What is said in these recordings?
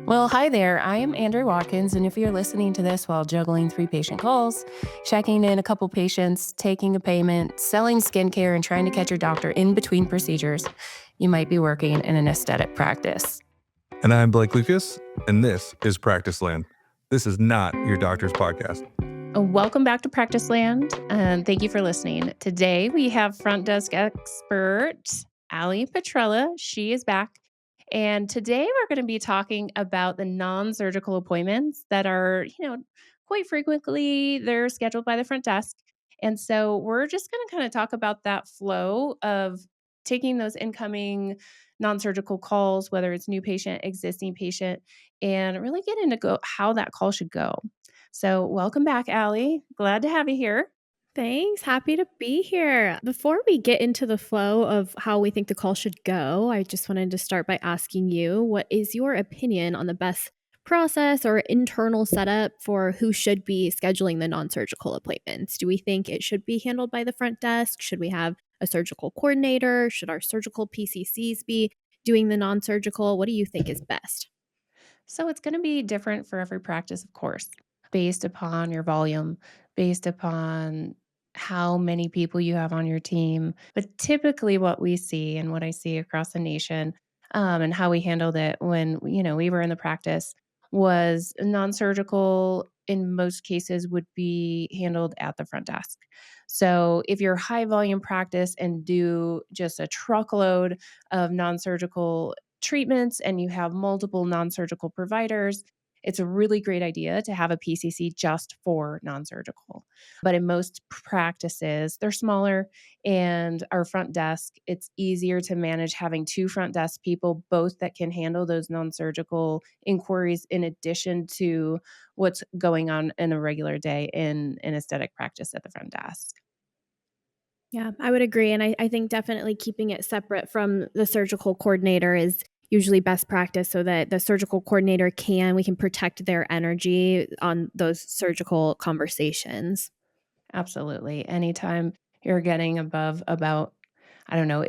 Well, hi there. I am Andrea Watkins, and if you're listening to this while juggling 3 patient calls, checking in a couple patients, taking a payment, selling skincare, and trying to catch your doctor in between procedures, you might be working in an aesthetic practice. And I'm Blake Lucas, and this is Practice Land. This is not your doctor's podcast. Welcome back to Practice Land, and thank you for listening. Today we have front desk expert Alli Petriella. She is back. And today we're going to be talking about the non-surgical appointments that are, quite frequently they're scheduled by the front desk. And so we're just going to kind of talk about that flow of taking those incoming non-surgical calls, whether it's new patient, existing patient, and really get into how that call should go. So welcome back, Alli. Glad to have you here. Thanks. Happy to be here. Before we get into the flow of how we think the call should go, I just wanted to start by asking you, what is your opinion on the best process or internal setup for who should be scheduling the non-surgical appointments? Do we think it should be handled by the front desk? Should we have a surgical coordinator? Should our surgical PCCs be doing the non-surgical? What do you think is best? So it's going to be different for every practice, of course, based upon your volume, based upon how many people you have on your team. But typically, what we see and what I see across the nation, and how we handled it when we were in the practice was non-surgical. In most cases, would be handled at the front desk. So if you're high volume practice and do just a truckload of non-surgical treatments and you have multiple non-surgical providers, it's a really great idea to have a PCC just for non-surgical. But in most practices, they're smaller and our front desk, it's easier to manage having 2 front desk people, both that can handle those non-surgical inquiries in addition to what's going on in a regular day in an aesthetic practice at the front desk. Yeah, I would agree. And I think definitely keeping it separate from the surgical coordinator is usually best practice so that the surgical coordinator we can protect their energy on those surgical conversations. Absolutely. Anytime you're getting above about, I don't know,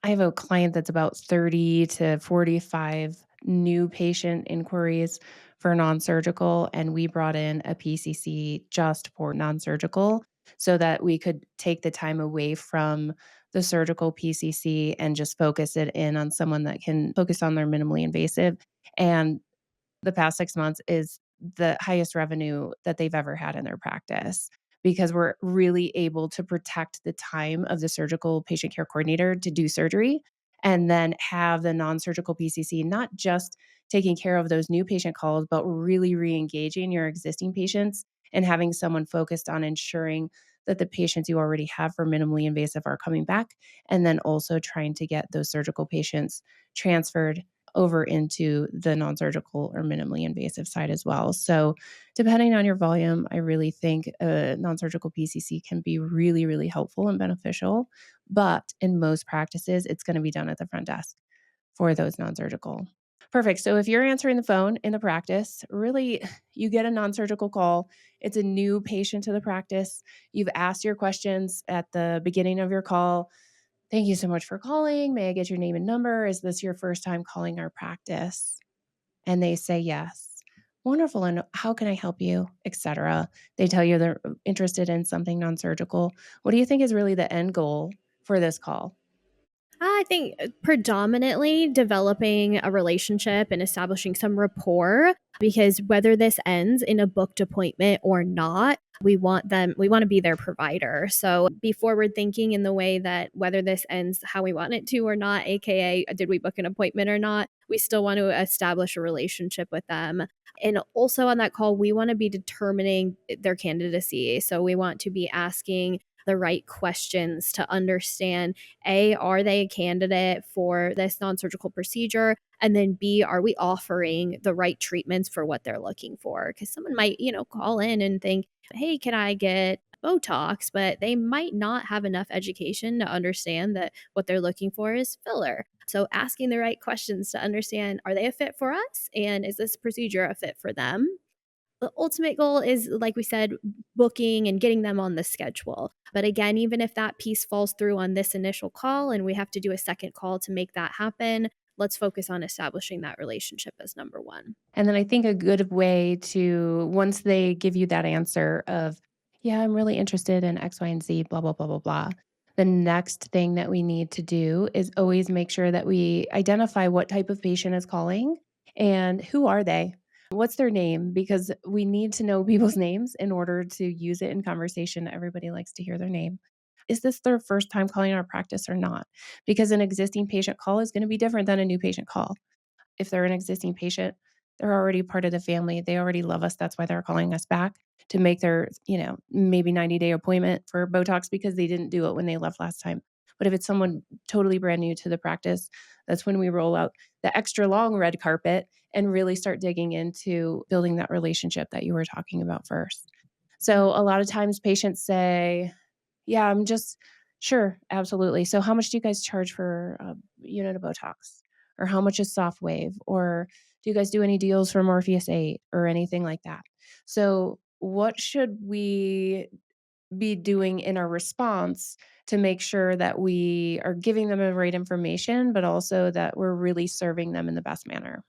I have a client that's about 30 to 45 new patient inquiries for non-surgical, and we brought in a PCC just for non-surgical so that we could take the time away from the surgical PCC and just focus it in on someone that can focus on their minimally invasive. And the past 6 months is the highest revenue that they've ever had in their practice because we're really able to protect the time of the surgical patient care coordinator to do surgery and then have the non-surgical PCC not just taking care of those new patient calls, but really re-engaging your existing patients and having someone focused on ensuring that the patients you already have for minimally invasive are coming back, and then also trying to get those surgical patients transferred over into the non-surgical or minimally invasive side as well. So depending on your volume, I really think a non-surgical PCC can be really, really helpful and beneficial. But in most practices, it's going to be done at the front desk for those non-surgical. Perfect. So if you're answering the phone in the practice, really, you get a non-surgical call. It's a new patient to the practice. You've asked your questions at the beginning of your call. Thank you so much for calling. May I get your name and number? Is this your first time calling our practice? And they say yes. Wonderful. And how can I help you? Etc. They tell you they're interested in something non-surgical. What do you think is really the end goal for this call? I think predominantly developing a relationship and establishing some rapport, because whether this ends in a booked appointment or not, we want to be their provider. So be forward thinking in the way that whether this ends how we want it to or not, AKA, did we book an appointment or not, we still want to establish a relationship with them. And also on that call, we want to be determining their candidacy. So we want to be asking the right questions to understand, A, are they a candidate for this non-surgical procedure? And then B, are we offering the right treatments for what they're looking for? Because someone might, call in and think, hey, can I get Botox? But they might not have enough education to understand that what they're looking for is filler. So asking the right questions to understand, are they a fit for us? And is this procedure a fit for them? The ultimate goal is, like we said, booking and getting them on the schedule. But again, even if that piece falls through on this initial call and we have to do a second call to make that happen, let's focus on establishing that relationship as number one. And then I think a good way to, once they give you that answer of, yeah, I'm really interested in X, Y, and Z, blah, blah, blah, blah, blah. The next thing that we need to do is always make sure that we identify what type of patient is calling and who are they? What's their name? Because we need to know people's names in order to use it in conversation. Everybody likes to hear their name. Is this their first time calling our practice or not? Because an existing patient call is going to be different than a new patient call. If they're an existing patient, they're already part of the family. They already love us. That's why they're calling us back to make their, maybe 90-day appointment for Botox because they didn't do it when they left last time. But if it's someone totally brand new to the practice, that's when we roll out the extra long red carpet and really start digging into building that relationship that you were talking about first. So a lot of times patients say, yeah, I'm just sure, absolutely. So how much do you guys charge for a unit of Botox? Or how much is Soft Wave? Or do you guys do any deals for Morpheus 8 or anything like that? So what should we be doing in our response to make sure that we are giving them the right information, but also that we're really serving them in the best manner?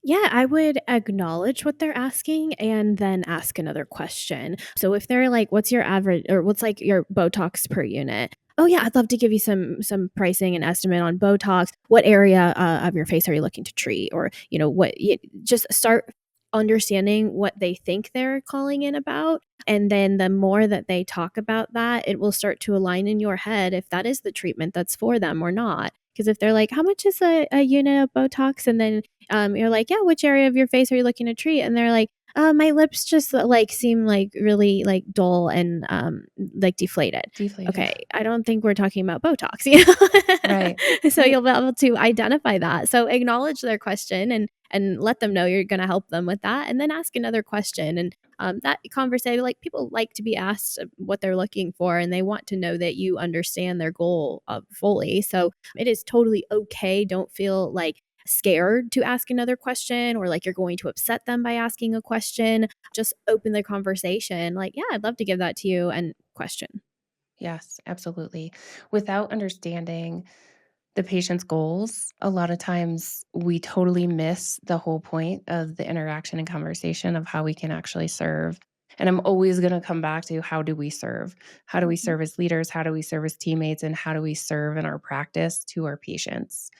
Yeah, I would acknowledge what they're asking and then ask another question. So if they're like, "What's your average or what's like your Botox per unit?" "Oh yeah, I'd love to give you some pricing and estimate on Botox. What area of your face are you looking to treat?" Or just start understanding what they think they're calling in about, and then the more that they talk about that, it will start to align in your head if that is the treatment that's for them or not. Because if they're like, "How much is a unit of Botox?" and then you're like, "Yeah, which area of your face are you looking to treat?" And they're like, my lips just like seem like really like dull and like deflated." Deflated. Okay, I don't think we're talking about Botox, you Right. know? So Right. you'll be able to identify that. So acknowledge their question and let them know you're going to help them with that, and then ask another question. And that conversation, like people like to be asked what they're looking for, and they want to know that you understand their goal fully. So it is totally okay. Don't feel like scared to ask another question or like you're going to upset them by asking a question. Just open the conversation. Like, yeah, I'd love to give that to you and question. Yes, absolutely. Without understanding the patient's goals, a lot of times we totally miss the whole point of the interaction and conversation of how we can actually serve. And I'm always going to come back to how do we serve? How do we Mhm. serve as leaders? How do we serve as teammates? And how do we serve in our practice to our patients?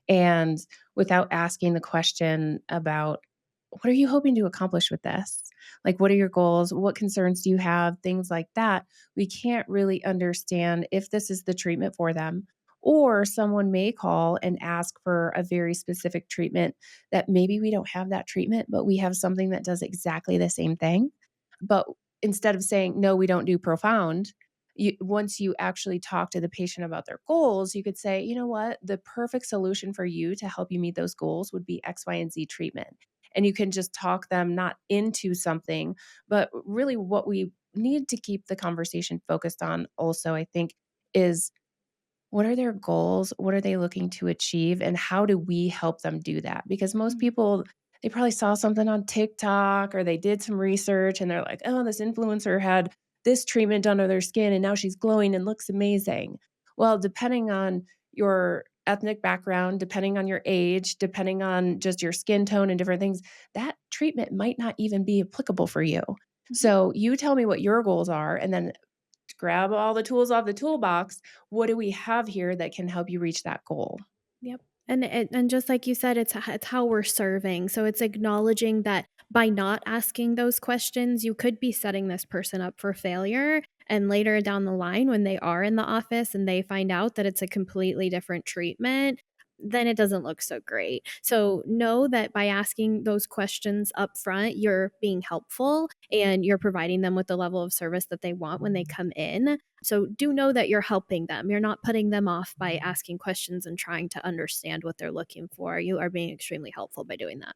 And without asking the question about what are you hoping to accomplish with this? Like, what are your goals? What concerns do you have? Things like that. We can't really understand if this is the treatment for them. Or someone may call and ask for a very specific treatment that maybe we don't have that treatment, but we have something that does exactly the same thing. But instead of saying, no, we don't do profound, once you actually talk to the patient about their goals, you could say, you know what, the perfect solution for you to help you meet those goals would be X, Y, and Z treatment. And you can just talk them not into something, but really what we need to keep the conversation focused on also, I think, is what are their goals? What are they looking to achieve? And how do we help them do that? Because most Mm. people, they probably saw something on TikTok or they did some research and they're like, oh, this influencer had this treatment done to their skin and now she's glowing and looks amazing. Well, depending on your ethnic background, depending on your age, depending on just your skin tone and different things, that treatment might not even be applicable for you. Mhm. So you tell me what your goals are and then grab all the tools off the toolbox. What do we have here that can help you reach that goal? Yep. And just like you said, it's how we're serving. So it's acknowledging that by not asking those questions, you could be setting this person up for failure. And later down the line, when they are in the office and they find out that it's a completely different treatment, then it doesn't look so great. So know that by asking those questions up front, you're being helpful and you're providing them with the level of service that they want when they come in. So do know that you're helping them. You're not putting them off by asking questions and trying to understand what they're looking for. You are being extremely helpful by doing that.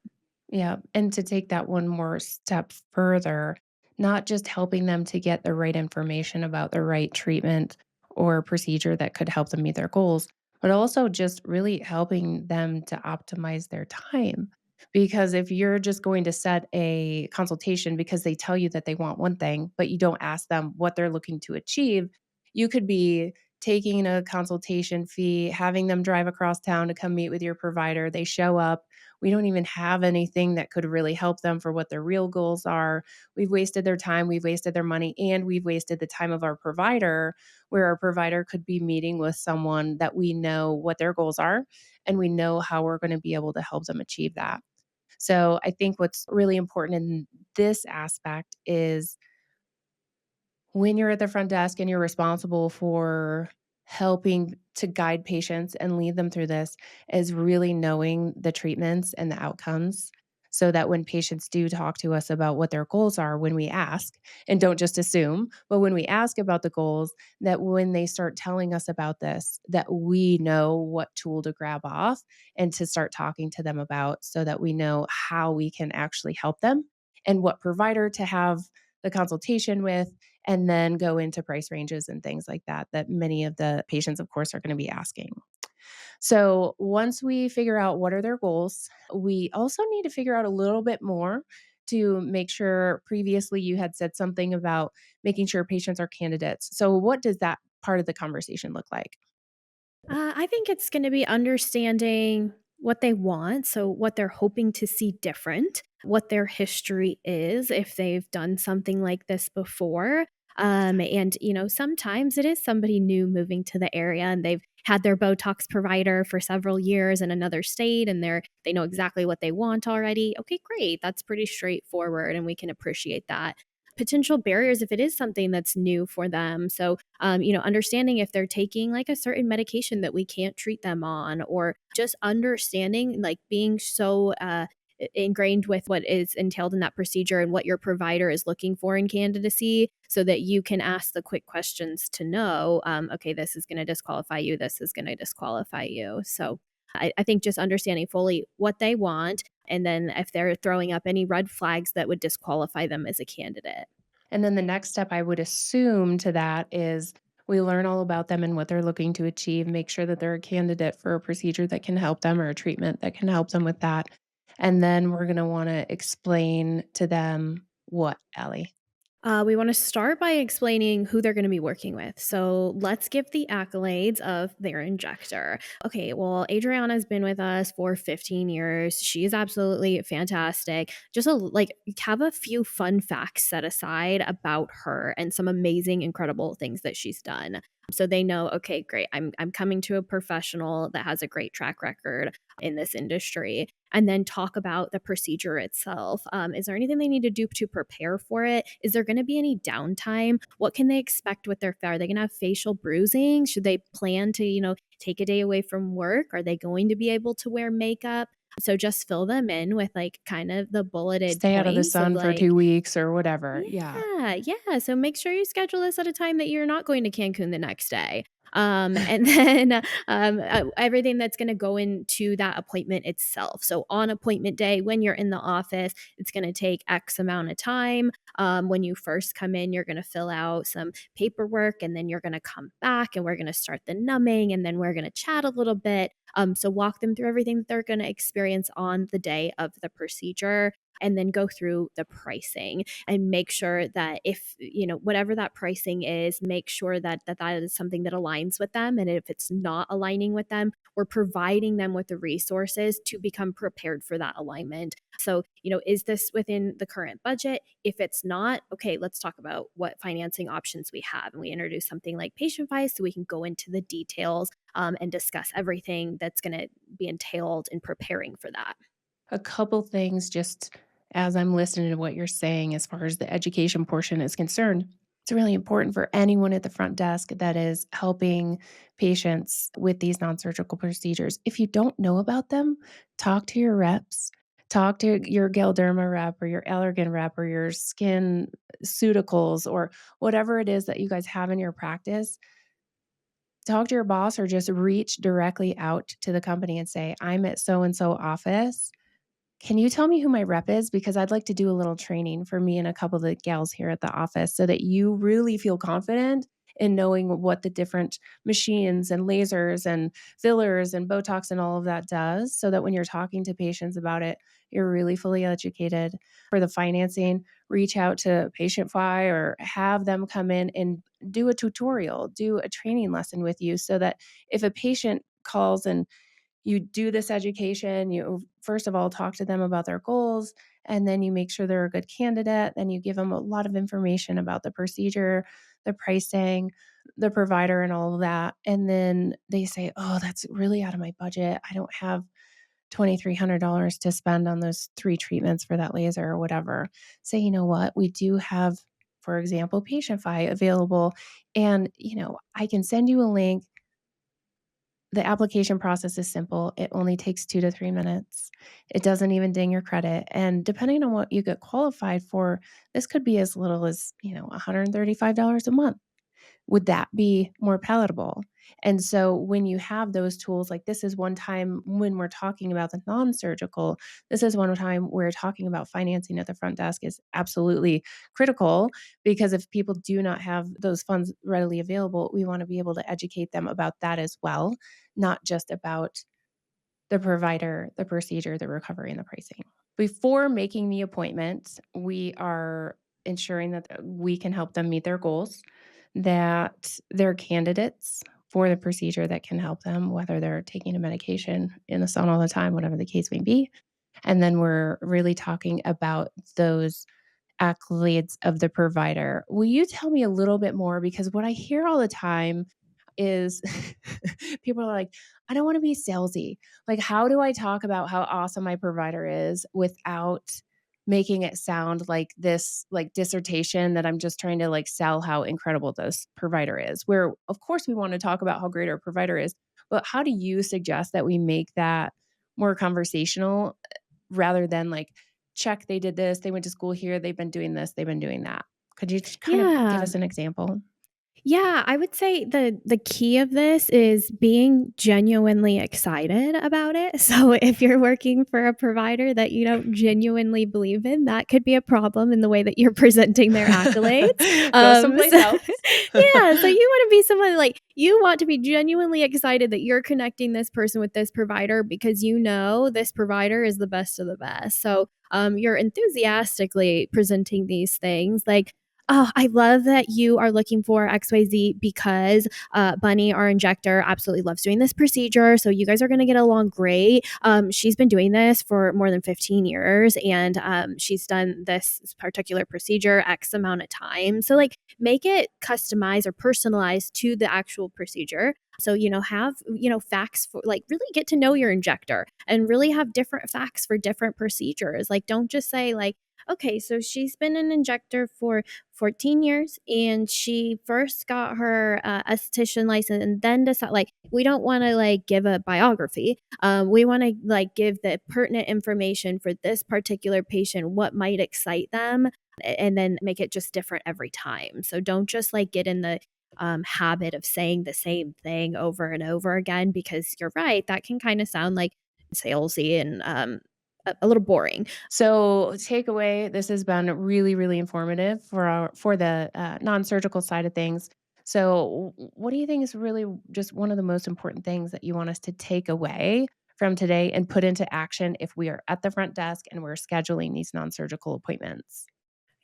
Yeah. And to take that one more step further, not just helping them to get the right information about the right treatment or procedure that could help them meet their goals, but also just really helping them to optimize their time. Because if you're just going to set a consultation because they tell you that they want one thing, but you don't ask them what they're looking to achieve, you could be taking a consultation fee, having them drive across town to come meet with your provider. They show up. We don't even have anything that could really help them for what their real goals are. We've wasted their time, we've wasted their money, and we've wasted the time of our provider, where our provider could be meeting with someone that we know what their goals are and we know how we're going to be able to help them achieve that. So I think what's really important in this aspect is when you're at the front desk and you're responsible for helping to guide patients and lead them through this, is really knowing the treatments and the outcomes, so that when patients do talk to us about what their goals are, when we ask, and don't just assume, but when we ask about the goals, that when they start telling us about this, that we know what tool to grab off and to start talking to them about, so that we know how we can actually help them and what provider to have the consultation with, and then go into price ranges and things like that, that many of the patients, of course, are going to be asking. So once we figure out what are their goals, we also need to figure out a little bit more to make sure. Previously you had said something about making sure patients are candidates. So what does that part of the conversation look like? I think it's going to be understanding what they want. So, what they're hoping to see different, what their history is, if they've done something like this before. And, sometimes it is somebody new moving to the area and they've had their Botox provider for several years in another state and they know exactly what they want already. Okay, great. That's pretty straightforward and we can appreciate that. Potential barriers if it is something that's new for them. So, understanding if they're taking like a certain medication that we can't treat them on, or just understanding, like being so ingrained with what is entailed in that procedure and what your provider is looking for in candidacy, so that you can ask the quick questions to know, okay, this is going to disqualify you, this is going to disqualify you. So, I think just understanding fully what they want, and then if they're throwing up any red flags that would disqualify them as a candidate. And then the next step I would assume to that is we learn all about them and what they're looking to achieve, make sure that they're a candidate for a procedure that can help them or a treatment that can help them with that. And then we're going to want to explain to them what, Allie? We want to start by explaining who they're going to be working with. So let's give the accolades of their injector. Okay, well, Adriana's been with us for 15 years. She is absolutely fantastic. Just have a few fun facts set aside about her and some amazing, incredible things that she's done. So they know, okay, great. I'm coming to a professional that has a great track record in this industry, and then talk about the procedure itself. Is there anything they need to do to prepare for it? Is there going to be any downtime? What can they expect with their Are they going to have facial bruising? Should they plan to, take a day away from work? Are they going to be able to wear makeup? So just fill them in with like kind of the bulleted Stay out of the points of sun for like, 2 weeks or whatever. Yeah. yeah, yeah. So make sure you schedule this at a time that you're not going to Cancun the next day. And then everything that's going to go into that appointment itself. So on appointment day, when you're in the office, it's going to take X amount of time. When you first come in, you're going to fill out some paperwork, and then you're going to come back and we're going to start the numbing, and then we're going to chat a little bit. So walk them through everything that they're going to experience on the day of the procedure, and then go through the pricing and make sure that if, whatever that pricing is, make sure that is something that aligns with them. And if it's not aligning with them, we're providing them with the resources to become prepared for that alignment. So, is this within the current budget? If it's not, okay, let's talk about what financing options we have. And we introduce something like PatientFi so we can go into the details, and discuss everything that's going to be entailed in preparing for that. A couple things just as I'm listening to what you're saying as far as the education portion is concerned. It's really important for anyone at the front desk that is helping patients with these non-surgical procedures. If you don't know about them, talk to your reps, talk to your Galderma rep or your Allergan rep or your skin Suticals or whatever it is that you guys have in your practice. Talk to your boss or just reach directly out to the company and say, I'm at so and so office. Can you tell me who my rep is? Because I'd like to do a little training for me and a couple of the gals here at the office so that you really feel confident in knowing what the different machines and lasers and fillers and Botox and all of that does, so that when you're talking to patients about it, you're really fully educated. For the financing, reach out to PatientFi or have them come in and do a tutorial, do a training lesson with you, so that if a patient calls and you do this education, you first of all talk to them about their goals, and then you make sure they're a good candidate. Then you give them a lot of information about the procedure, the pricing, the provider, and all of that. And then they say, "Oh, that's really out of my budget. I don't have $2,300 to spend on those 3 treatments for that laser," or whatever. Say, "You know what? We do have, for example, PatientFi available, and, I can send you a link. The application process is simple. It only takes 2 to 3 minutes. It doesn't even ding your credit, and depending on what you get qualified for, this could be as little as, $135 a month. Would that be more palatable?" And so when you have those tools, like, this is one time when we're talking about the non-surgical, this is one time where talking about financing at the front desk is absolutely critical, because if people do not have those funds readily available, we wanna be able to educate them about that as well, not just about the provider, the procedure, the recovery, and the pricing. Before making the appointment, we are ensuring that we can help them meet their goals, that they're candidates for the procedure that can help them, whether they're taking a medication in the sun all the time, whatever the case may be. And then we're really talking about those accolades of the provider. Will you tell me a little bit more? Because what I hear all the time is people are like, "I don't want to be salesy. Like, how do I talk about how awesome my provider is without making it sound like this like dissertation that I'm just trying to like sell how incredible this provider is?" Where of course we want to talk about how great our provider is, but how do you suggest that we make that more conversational rather than like, check, they did this, they went to school here, they've been doing this, they've been doing that. Could you just kind of give Yeah. us an example? Yeah, I would say the key of this is being genuinely excited about it. So if you're working for a provider that you don't genuinely believe in, that could be a problem in the way that you're presenting their accolades. Go someplace So else. yeah, so you want to be someone like you want to be genuinely excited that you're connecting this person with this provider because you know this provider is the best of the best. So you're enthusiastically presenting these things like, "Oh, I love that you are looking for XYZ because Bunny, our injector, absolutely loves doing this procedure. So you guys are going to get along great. She's been doing this for more than 15 years and she's done this particular procedure X amount of time." So, like, make it customized or personalized to the actual procedure. So, have, facts for like really get to know your injector and really have different facts for different procedures. Like, don't just say, like, "Okay, so she's been an injector for 14 years and she first got her esthetician license and then decide." Like, we don't want to like give a biography. We want to like give the pertinent information for this particular patient, what might excite them, and then make it just different every time. So don't just like get in the habit of saying the same thing over and over again, because you're right, that can kind of sound like salesy and a little boring. So, takeaway, this has been really, really informative for the non-surgical side of things. So, what do you think is really just one of the most important things that you want us to take away from today and put into action if we are at the front desk and we're scheduling these non-surgical appointments?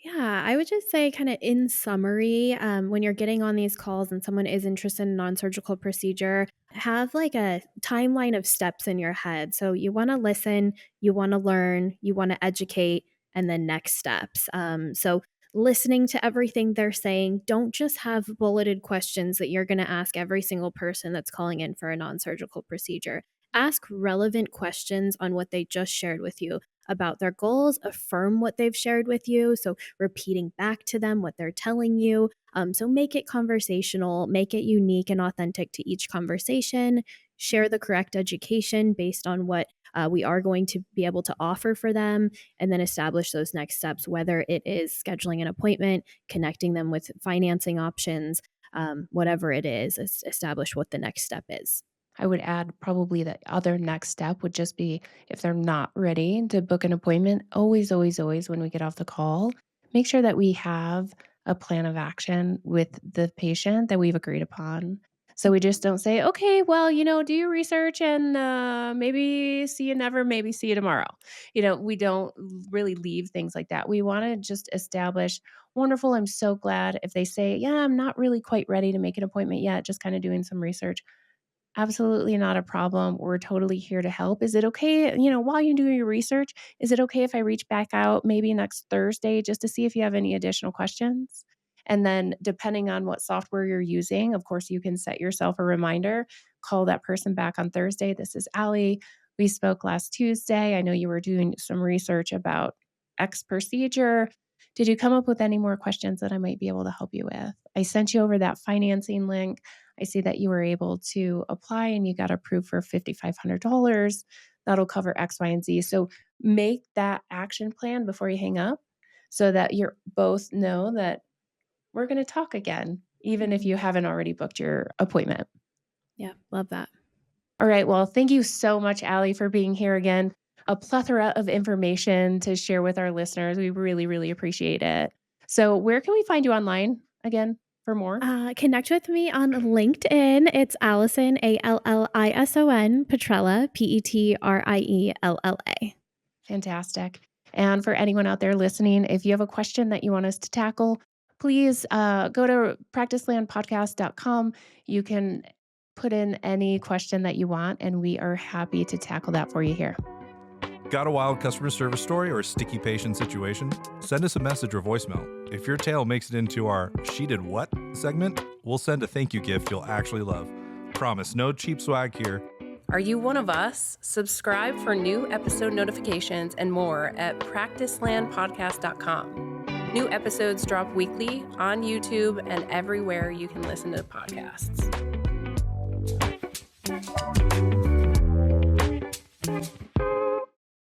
Yeah, I would just say, kind of in summary, when you're getting on these calls and someone is interested in non-surgical procedure, have like a timeline of steps in your head. So you want to listen, you want to learn, you want to educate, and then next steps. So listening to everything they're saying, don't just have bulleted questions that you're going to ask every single person that's calling in for a non-surgical procedure. Ask relevant questions on what they just shared with you about their goals, affirm what they've shared with you. So, repeating back to them what they're telling you. So, make it conversational, make it unique and authentic to each conversation. Share the correct education based on what we are going to be able to offer for them, and then establish those next steps, whether it is scheduling an appointment, connecting them with financing options, whatever it is, establish what the next step is. I would add probably the other next step would just be, if they're not ready to book an appointment, always, always, always when we get off the call, make sure that we have a plan of action with the patient that we've agreed upon. So we just don't say, okay, well, do your research and maybe see you never, maybe see you tomorrow. We don't really leave things like that. We want to just establish, wonderful. I'm so glad if they say, yeah, I'm not really quite ready to make an appointment yet, just kind of doing some research. Absolutely not a problem. We're totally here to help. Is it okay, while you do your research, is it okay if I reach back out maybe next Thursday just to see if you have any additional questions? And then, depending on what software you're using, of course, you can set yourself a reminder, call that person back on Thursday. This is Alli. We spoke last Tuesday. I know you were doing some research about X procedure. Did you come up with any more questions that I might be able to help you with? I sent you over that financing link. I see that you were able to apply and you got approved for $5,500. That'll cover X, Y, and Z. So make that action plan before you hang up so that you both know that we're going to talk again, even if you haven't already booked your appointment. Yeah, love that. All right. Well, thank you so much, Alli, for being here again. A plethora of information to share with our listeners. We really, really appreciate it. So where can we find you online again for more? Connect with me on LinkedIn. It's Allison, Allison, Petriella, Petriella. Fantastic. And for anyone out there listening, if you have a question that you want us to tackle, please go to practicelandpodcast.com. You can put in any question that you want, and we are happy to tackle that for you here. Got a wild customer service story or a sticky patient situation? Send us a message or voicemail. If your tale makes it into our She Did What segment, we'll send a thank you gift you'll actually love. Promise, no cheap swag here. Are you one of us? Subscribe for new episode notifications and more at practicelandpodcast.com. New episodes drop weekly on YouTube and everywhere you can listen to podcasts.